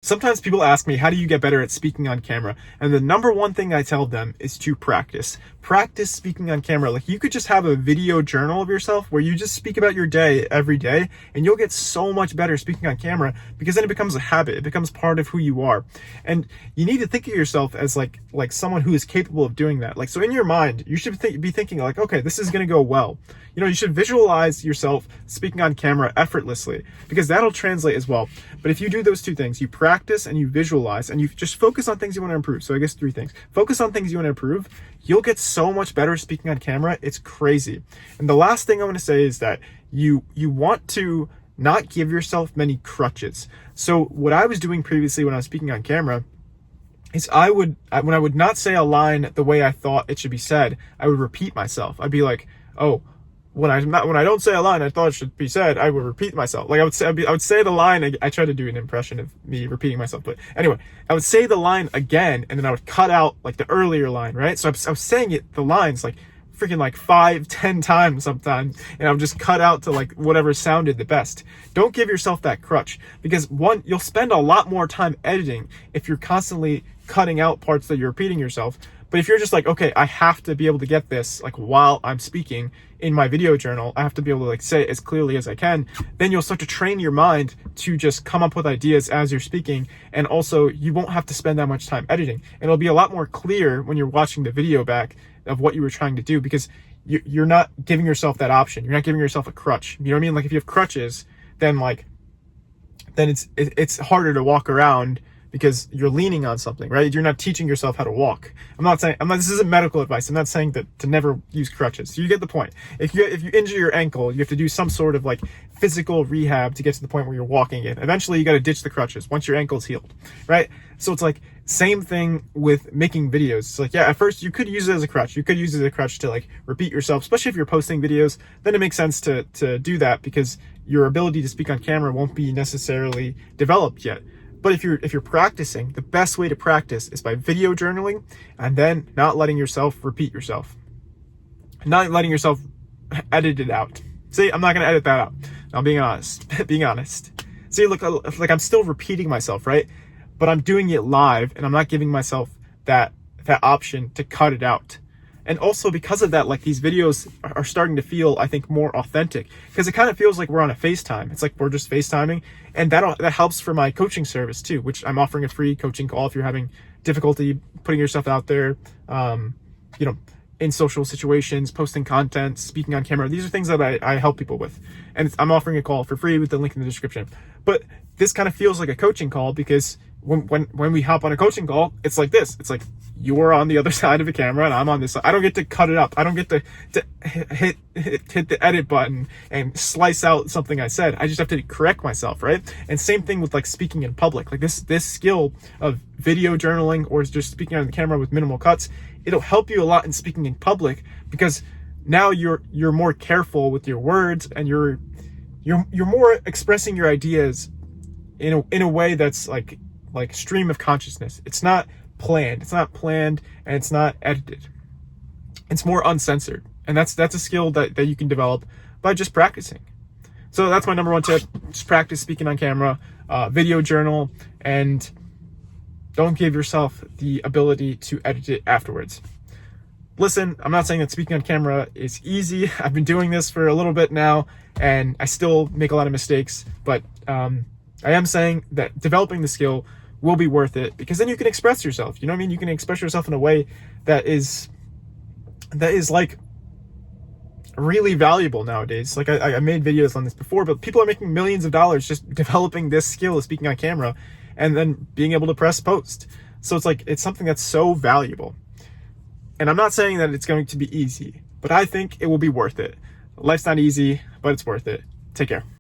Sometimes people ask me, how do you get better at speaking on camera? And the number one thing I tell them is to practice. Practice speaking on camera. Like, you could just have a video journal of yourself where you just speak about your day every day, and you'll get so much better speaking on camera, because then it becomes a habit. It becomes part of who you are. And you need to think of yourself as like someone who is capable of doing that. Like, so in your mind, you should be thinking like, okay, this is going to go well. You know, you should visualize yourself speaking on camera effortlessly, because that'll translate as well. But if you do those two things, you practice and you visualize, and you just focus on things you want to improve. So I guess 3 things. Focus on things you want to improve. You'll get so much better speaking on camera. It's crazy. And the last thing I want to say is that you want to not give yourself many crutches. So what I was doing previously when I was speaking on camera is when I would not say a line the way I thought it should be said, I would repeat myself. I'd be like, oh, when I don't say a line I thought it should be said, I would repeat myself. Like, I would say the line. I try to do an impression of me repeating myself, but anyway, I would say the line again, and then I would cut out like the earlier line, right? So I was saying the lines like freaking like 5-10 times sometimes, and I would just cut out to like whatever sounded the best. Don't give yourself that crutch, because one, you'll spend a lot more time editing if you're constantly cutting out parts that you're repeating yourself. But if you're just like, okay, I have to be able to get this like while I'm speaking in my video journal, I have to be able to like say it as clearly as I can, then you'll start to train your mind to just come up with ideas as you're speaking. And also, you won't have to spend that much time editing. And it'll be a lot more clear when you're watching the video back of what you were trying to do, because you're not giving yourself that option. You're not giving yourself a crutch. You know what I mean? Like, if you have crutches, then it's harder to walk around, because you're leaning on something, right? You're not teaching yourself how to walk. This isn't medical advice. I'm not saying that to never use crutches. So you get the point. If you injure your ankle, you have to do some sort of like physical rehab to get to the point where you're walking again. Eventually you got to ditch the crutches once your ankle's healed, right? So it's like same thing with making videos. It's like, yeah, at first you could use it as a crutch. You could use it as a crutch to like repeat yourself, especially if you're posting videos. Then it makes sense to do that, because your ability to speak on camera won't be necessarily developed yet. But if you're practicing, the best way to practice is by video journaling, and then not letting yourself repeat yourself. Not letting yourself edit it out. See, I'm not going to edit that out. I'm being honest. Being honest. See, look, like I'm still repeating myself, right? But I'm doing it live, and I'm not giving myself that option to cut it out. And also, because of that, like, these videos are starting to feel, I think, more authentic, because it kind of feels like we're on a FaceTime. It's like we're just FaceTiming, and that helps for my coaching service too, which I'm offering a free coaching call if you're having difficulty putting yourself out there, in social situations, posting content, speaking on camera. These are things that I help people with, and I'm offering a call for free with the link in the description. But this kind of feels like a coaching call, because when we hop on a coaching call, it's like this. It's like you're on the other side of the camera and I'm on this side. I don't get to cut it up. I don't get to hit the edit button and slice out something I said. I just have to correct myself, right? And same thing with like speaking in public. Like this skill of video journaling or just speaking on the camera with minimal cuts, it'll help you a lot in speaking in public, because now you're more careful with your words, and you're more expressing your ideas in a way that's like stream of consciousness. It's not planned, and it's not edited. It's more uncensored, and that's a skill that you can develop by just practicing. So that's my number one tip. Just practice speaking on camera, video journal, and don't give yourself the ability to edit it afterwards. Listen, I'm not saying that speaking on camera is easy. I've been doing this for a little bit now, and I still make a lot of mistakes, but I am saying that developing the skill will be worth it, because then you can express yourself. You know what I mean? You can express yourself in a way that is like really valuable nowadays. Like I made videos on this before, but people are making millions of dollars just developing this skill of speaking on camera and then being able to press post. So it's something that's so valuable. And I'm not saying that it's going to be easy, but I think it will be worth it. Life's not easy, but it's worth it. Take care.